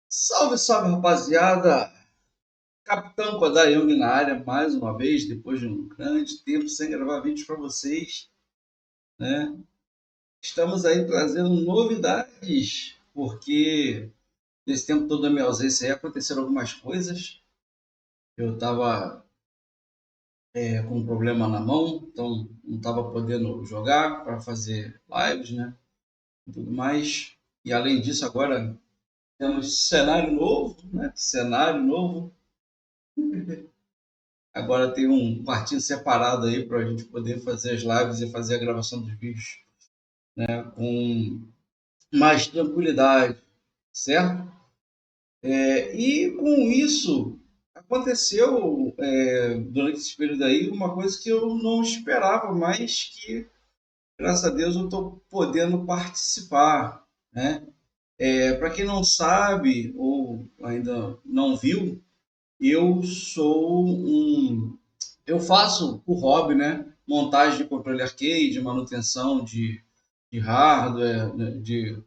Salve, salve, rapaziada! Capitão Kodai Young na área mais uma vez, depois de um grande tempo sem gravar vídeos para vocês, né? Estamos aí trazendo novidades, porque nesse tempo todo da minha ausência aí aconteceram algumas coisas. Eu estava com um problema na mão, então não estava podendo jogar para fazer lives, né? E tudo mais. E além disso, agora temos cenário novo, né? Cenário novo. Agora tem um quartinho separado aí para a gente poder fazer as lives e fazer a gravação dos vídeos, né, com mais tranquilidade, certo? E com isso aconteceu durante esse período aí uma coisa que eu não esperava, mas que graças a Deus eu estou podendo participar, né? Para quem não sabe ou ainda não viu, eu sou um eu faço por hobby, né? Montagem de controle arcade, manutenção de hardware, né? De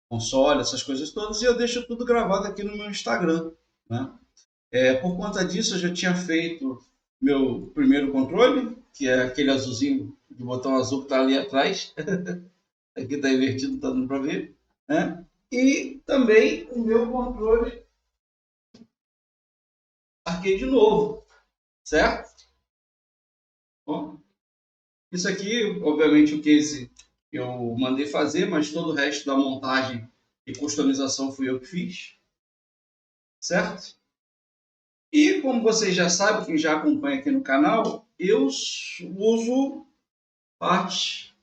console, essas coisas todas, e eu deixo tudo gravado aqui no meu Instagram, né? Por conta disso, eu já tinha feito meu primeiro controle, que é aquele azulzinho de botão azul que está ali atrás. Aqui está invertido, não está dando para ver, né? E também o meu controle arcade novo, certo? Bom, isso aqui, obviamente, o case eu mandei fazer, mas todo o resto da montagem e customização fui eu que fiz, certo? E como vocês já sabem, quem já acompanha aqui no canal, eu uso parte,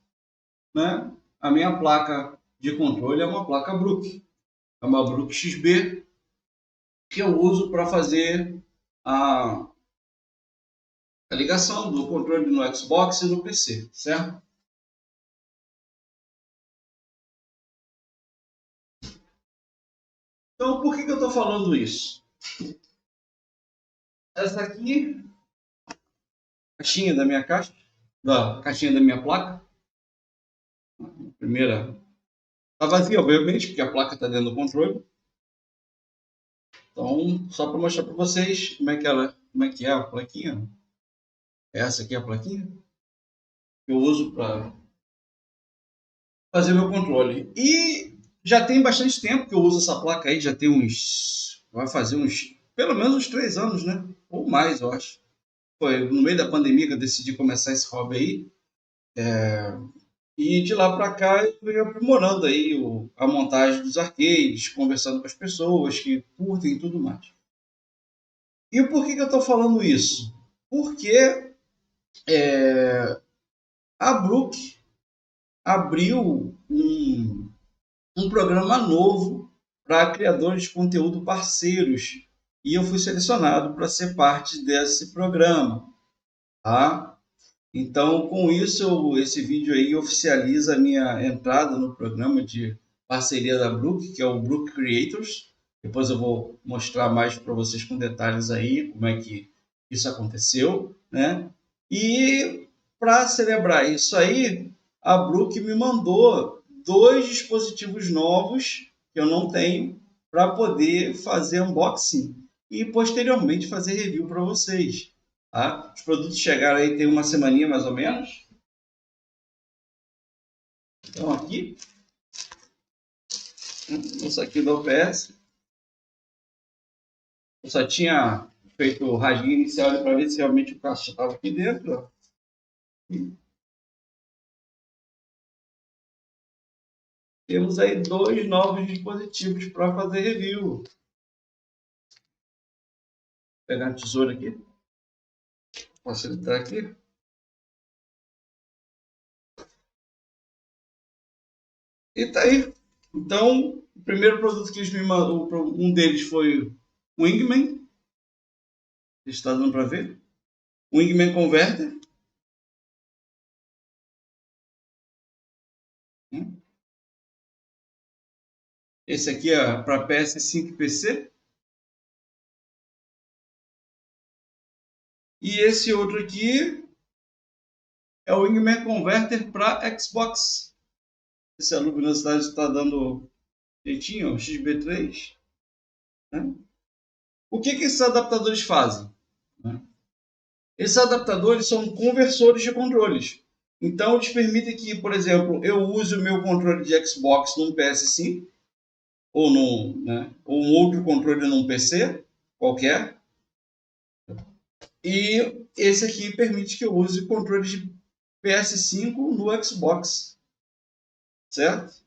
né? A minha placa de controle é uma placa Brook, é uma Brook XB que eu uso para fazer a, a ligação do controle no Xbox e no PC, certo? Então, por que eu estou falando isso? Essa aqui caixinha da minha caixa, da caixinha da minha placa. Primeira tá vazia, obviamente, porque a placa está dentro do controle. Então, só para mostrar para vocês como é que é a plaquinha. Essa aqui é a plaquinha que eu uso para fazer meu controle. E já tem bastante tempo que eu uso essa placa aí, já tem vai fazer uns, pelo menos uns 3 anos, né? Ou mais, eu acho. Foi no meio da pandemia que eu decidi começar esse hobby aí. E de lá para cá eu venho aprimorando aí a montagem dos arcades, conversando com as pessoas que curtem e tudo mais. E por que eu estou falando isso? Porque a Brook abriu um programa novo para criadores de conteúdo parceiros e eu fui selecionado para ser parte desse programa, tá? Então, com isso, esse vídeo aí oficializa a minha entrada no programa de parceria da Brook, que é o Brook Creators. Depois eu vou mostrar mais para vocês com detalhes aí como é que isso aconteceu, né? E para celebrar isso aí, a Brook me mandou 2 dispositivos novos que eu não tenho para poder fazer unboxing e posteriormente fazer review para vocês. Tá? Os produtos chegaram aí tem uma semaninha mais ou menos. Então aqui, isso aqui da UPS. Eu só tinha feito o rasguinho inicial para ver se realmente o caixa estava aqui dentro. E temos aí 2 novos dispositivos para fazer review. Vou pegar a tesoura aqui, facilitar aqui. E tá aí. Então, o primeiro produto que eles me mandou, um deles foi o Wingman. Está dando para ver? Wingman Converter. Esse aqui é para PS5 e PC. E esse outro aqui é o Wingman Converter para Xbox. Se a luminosidade está dando jeitinho, XB3. Né? O que esses adaptadores fazem? Né? Esses adaptadores são conversores de controles. Então, eles permitem que, por exemplo, eu use o meu controle de Xbox num PS5 ou um outro controle num PC qualquer. E esse aqui permite que eu use controle de PS5 no Xbox, certo?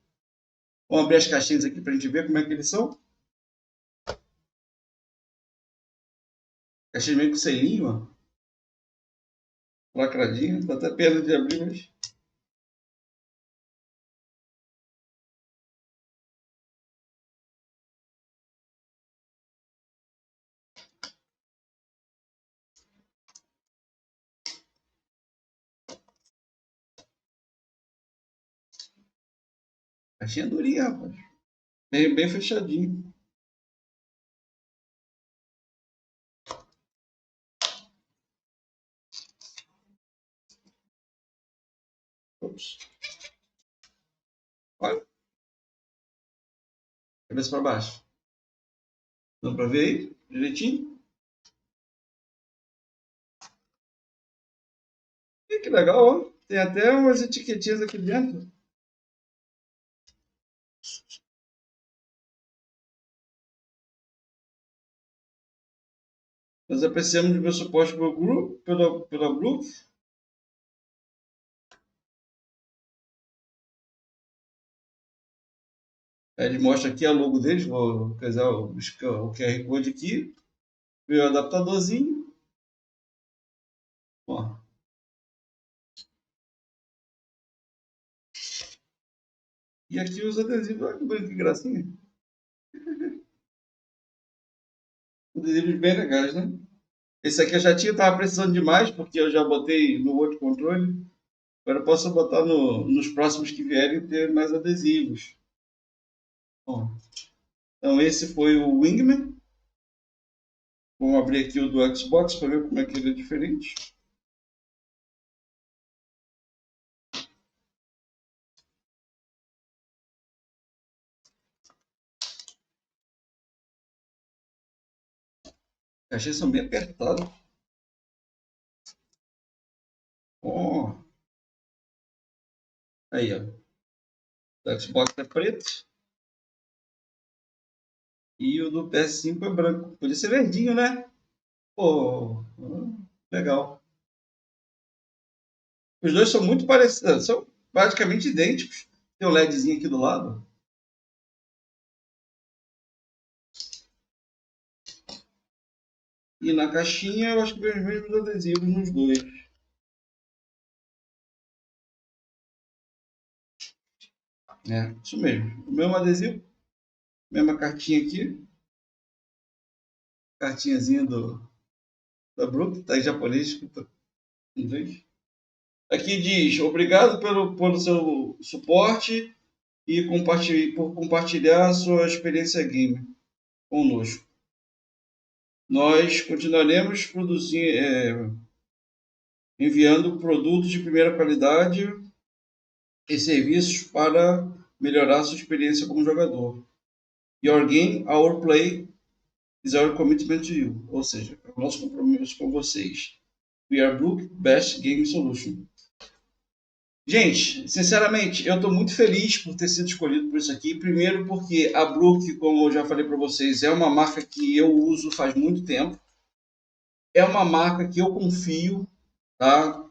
Vamos abrir as caixinhas aqui para a gente ver como é que eles são. Caixinha meio com selinho, ó. Lacradinha. Dá até pena de abrir, mas... Caixinha durinha, rapaz. Bem fechadinho. Ops. Olha. Cabeça para baixo. Dá para ver aí? Direitinho? Ih, que legal, ó. Tem até umas etiquetinhas aqui dentro. Nós apreciamos de ver o suporte pela Blue. Aí ele mostra aqui a logo deles, vou casar o QR Code aqui. Veio o adaptadorzinho. Ó. E aqui os adesivos, olha que gracinha. Adesivos bem legais, né? Esse aqui eu já tava precisando de mais, porque eu já botei no outro controle. Agora eu posso botar nos próximos que vierem ter mais adesivos. Bom, então esse foi o Wingman. Vamos abrir aqui o do Xbox para ver como é que ele é diferente. As caixinhas são bem apertadas. Ó. Aí, ó. O Xbox é preto e o do PS5 é branco. Podia ser verdinho, né? Pô, legal. Os dois são muito parecidos, são praticamente idênticos. Tem um LEDzinho aqui do lado. E na caixinha eu acho que vem os mesmos adesivos nos dois. É, isso mesmo. O mesmo adesivo, mesma cartinha aqui. Cartinhazinha da Brook, tá em japonês, tá em inglês. Aqui diz: obrigado pelo seu suporte e por compartilhar a sua experiência gamer conosco. Nós continuaremos enviando produtos de primeira qualidade e serviços para melhorar sua experiência como jogador. Your game, our play is our commitment to you. Ou seja, é o nosso compromisso com vocês. We are Brook Best Game Solution. Gente, sinceramente, eu estou muito feliz por ter sido escolhido por isso aqui. Primeiro porque a Brook, como eu já falei para vocês, é uma marca que eu uso faz muito tempo. É uma marca que eu confio, tá?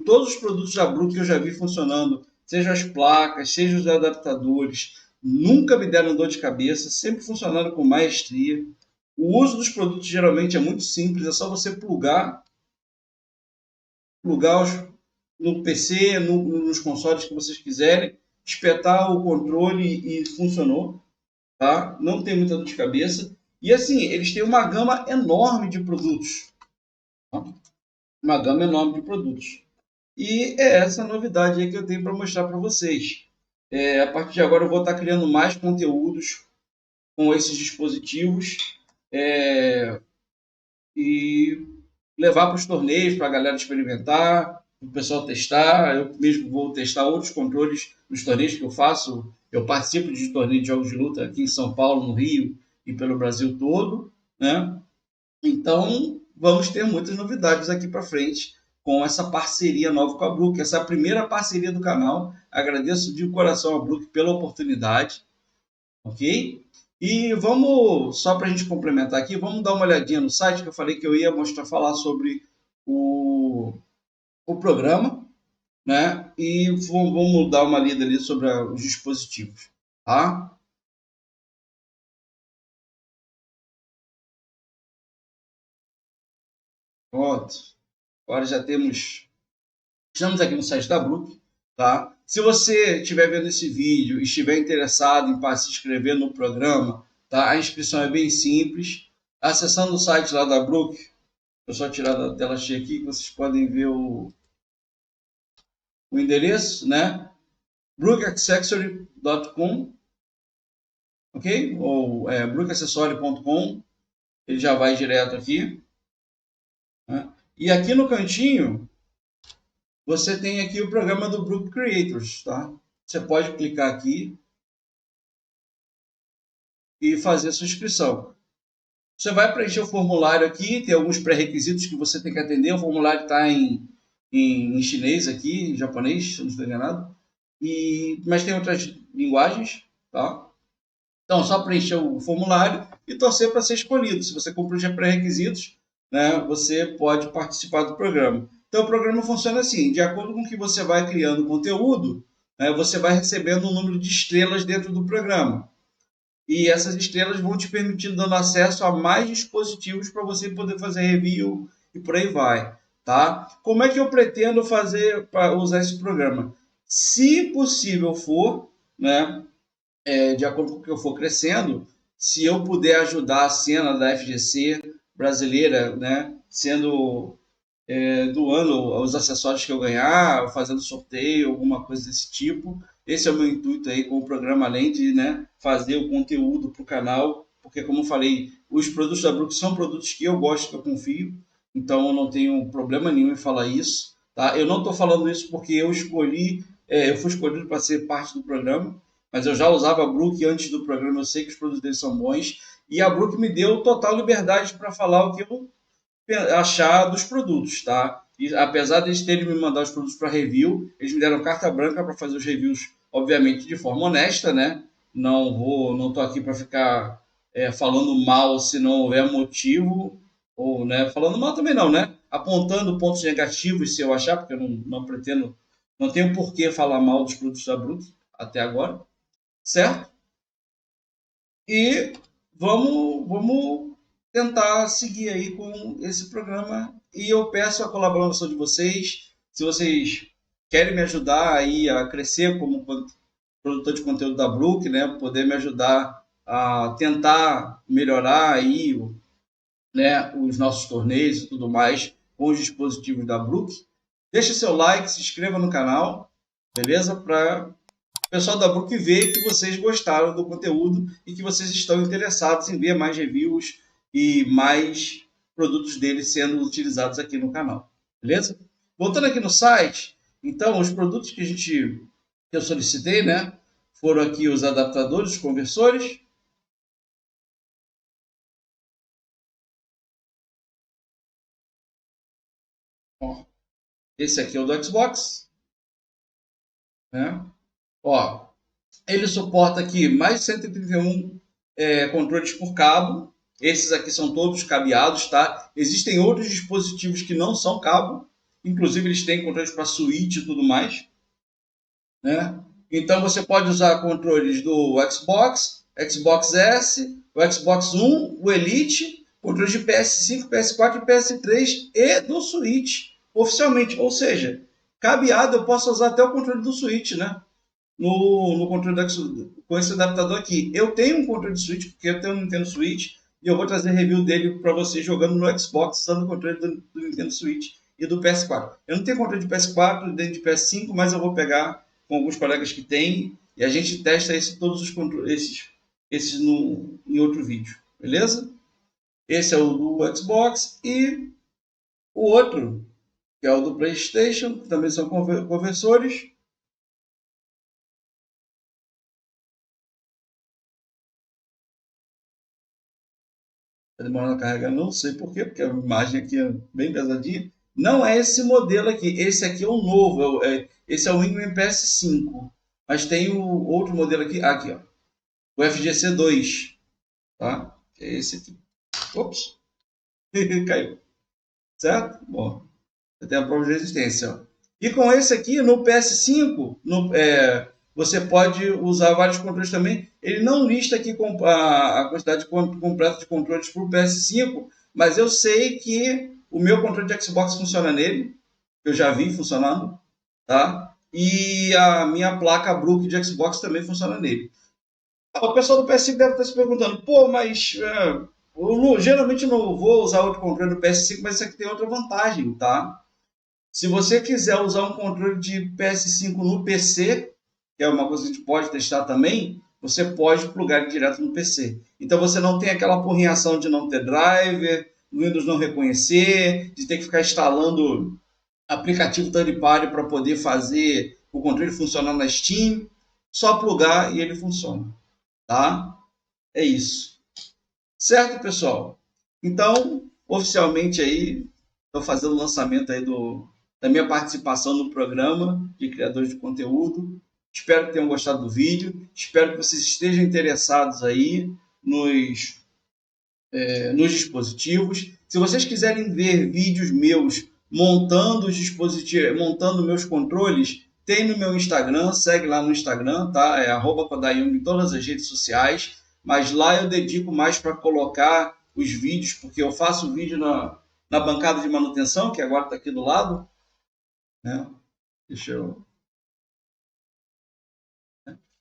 Todos os produtos da Brook que eu já vi funcionando, seja as placas, seja os adaptadores, nunca me deram dor de cabeça, sempre funcionaram com maestria. O uso dos produtos geralmente é muito simples, é só você plugar no PC, nos consoles que vocês quiserem, espetar o controle e funcionou, tá? Não tem muita dor de cabeça. E assim, eles têm uma gama enorme de produtos. Tá? Uma gama enorme de produtos. E é essa novidade aí que eu tenho para mostrar para vocês. A partir de agora eu vou estar criando mais conteúdos com esses dispositivos e levar para os torneios para a galera experimentar, para o pessoal testar. Eu mesmo vou testar outros controles nos torneios que eu faço. Eu participo de torneios de jogos de luta aqui em São Paulo, no Rio e pelo Brasil todo, né? Então, vamos ter muitas novidades aqui para frente com essa parceria nova com a Brook. Essa é a primeira parceria do canal. Agradeço de coração a Brook pela oportunidade, ok? E vamos, só para a gente complementar aqui, vamos dar uma olhadinha no site que eu falei que eu ia mostrar, falar sobre o programa, né? E vamos dar uma lida ali sobre os dispositivos, tá? Pronto. Agora já temos. Estamos aqui no site da Brook, tá? Se você estiver vendo esse vídeo e estiver interessado em se inscrever no programa, tá? A inscrição é bem simples. Acessando o site lá da Brook, eu só tirar da tela cheia aqui que vocês podem ver o endereço, né? brookaccessory.com, ok? Ou brookaccessory.com, ele já vai direto aqui, né? E aqui no cantinho você tem aqui o programa do Brook Creators, tá? Você pode clicar aqui e fazer sua inscrição. Você vai preencher o formulário aqui, tem alguns pré-requisitos que você tem que atender. O formulário está em chinês aqui, em japonês, se eu não estou enganado. Mas tem outras linguagens, tá? Então, só preencher o formulário e torcer para ser escolhido. Se você cumprir os pré-requisitos, né, você pode participar do programa. Então, o programa funciona assim: de acordo com que você vai criando conteúdo, né, você vai recebendo um número de estrelas dentro do programa. E essas estrelas vão te permitindo dando acesso a mais dispositivos para você poder fazer review e por aí vai, tá? Como é que eu pretendo fazer para usar esse programa? Se possível for, né, de acordo com o que eu for crescendo, se eu puder ajudar a cena da FGC brasileira, né, sendo doando os acessórios que eu ganhar, fazendo sorteio, alguma coisa desse tipo. Esse é o meu intuito aí com o programa, além de, né, fazer o conteúdo para o canal, porque como eu falei, os produtos da Brook são produtos que eu gosto, que eu confio, então eu não tenho problema nenhum em falar isso. Tá? Eu não estou falando isso porque eu escolhi, eu fui escolhido para ser parte do programa, mas eu já usava a Brook antes do programa, eu sei que os produtos deles são bons, e a Brook me deu total liberdade para falar o que eu achar dos produtos, tá? E apesar de eles terem me mandado os produtos para review, eles me deram carta branca para fazer os reviews, obviamente de forma honesta, né? Não tô aqui para ficar falando mal se não houver motivo, ou, né, falando mal também não, né? Apontando pontos negativos se eu achar, porque eu não pretendo, não tenho por que falar mal dos produtos da Brook até agora, certo? E vamos tentar seguir aí com esse programa. E eu peço a colaboração de vocês. Se vocês querem me ajudar aí a crescer como produtor de conteúdo da Brook, né, poder me ajudar a tentar melhorar aí, né, os nossos torneios e tudo mais com os dispositivos da Brook, deixe seu like, se inscreva no canal, beleza? Para o pessoal da Brook vê que vocês gostaram do conteúdo e que vocês estão interessados em ver mais reviews e mais produtos deles sendo utilizados aqui no canal, beleza? Voltando aqui no site, então os produtos que eu solicitei, né, foram aqui os adaptadores, os conversores. Ó, esse aqui é o do Xbox, né? Ó, ele suporta aqui mais de 131 controles por cabo. Esses aqui são todos cabeados, tá? Existem outros dispositivos que não são cabo. Inclusive, eles têm controles para switch e tudo mais, né? Então, você pode usar controles do Xbox, Xbox S, o Xbox One, o Elite, controles de PS5, PS4 e PS3 e do Switch, oficialmente. Ou seja, cabeado eu posso usar até o controle do Switch, né? No controle com esse adaptador aqui. Eu tenho um controle de Switch, porque eu tenho um Nintendo Switch, e eu vou trazer review dele para você jogando no Xbox, usando o controle do Nintendo Switch e do PS4. Eu não tenho controle de PS4 nem de PS5, mas eu vou pegar com alguns colegas que têm, e a gente testa todos os controles, esses em outro vídeo, beleza? Esse é o do Xbox, e o outro, que é o do PlayStation, que também são conversores. Está demorando a carregar, não sei por quê, porque a imagem aqui é bem pesadinha. Não é esse modelo aqui, esse aqui é o novo, esse é o Windows PS5. Mas tem o outro modelo aqui, aqui ó, o FGC2, tá? Que é esse aqui. Ops, caiu, certo? Bom, tem a prova de resistência. Ó. E com esse aqui, no PS5, você pode usar vários controles também. Ele não lista aqui a quantidade completa de controles para o PS5, mas eu sei que o meu controle de Xbox funciona nele. Eu já vi funcionando, tá? E a minha placa Brook de Xbox também funciona nele. O pessoal do PS5 deve estar se perguntando, pô, mas geralmente não vou usar outro controle do PS5, mas isso aqui tem outra vantagem, tá? Se você quiser usar um controle de PS5 no PC, que é uma coisa que a gente pode testar também, você pode plugar ele direto no PC. Então você não tem aquela porrinhação de não ter driver, o Windows não reconhecer, de ter que ficar instalando aplicativo third party para poder fazer o controle funcionar na Steam. Só plugar e ele funciona. Tá? É isso. Certo, pessoal? Então, oficialmente aí, estou fazendo o lançamento aí da minha participação no programa de criadores de conteúdo. Espero que tenham gostado do vídeo. Espero que vocês estejam interessados aí nos dispositivos. Se vocês quiserem ver vídeos meus montando os dispositivos, montando meus controles, tem no meu Instagram, segue lá no Instagram, tá? É @Kodayumi em todas as redes sociais. Mas lá eu dedico mais para colocar os vídeos, porque eu faço vídeo na bancada de manutenção, que agora está aqui do lado, né? Deixa eu...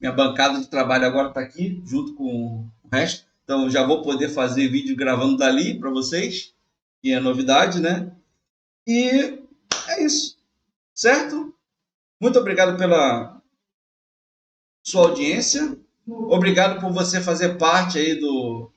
Minha bancada de trabalho agora está aqui, junto com o resto. Então já vou poder fazer vídeo gravando dali para vocês, que é novidade, né? E é isso, certo? Muito obrigado pela sua audiência. Obrigado por você fazer parte aí do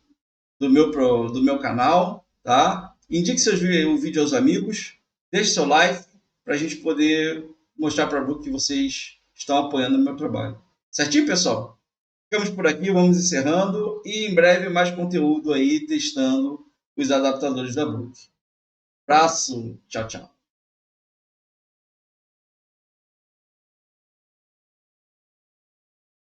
meu canal, tá? Indique o vídeo aos amigos, deixe seu like para a gente poder mostrar para o Brook que vocês estão apoiando o meu trabalho. Certinho, pessoal? Ficamos por aqui, vamos encerrando e em breve mais conteúdo aí testando os adaptadores da Brook. Abraço, tchau, tchau.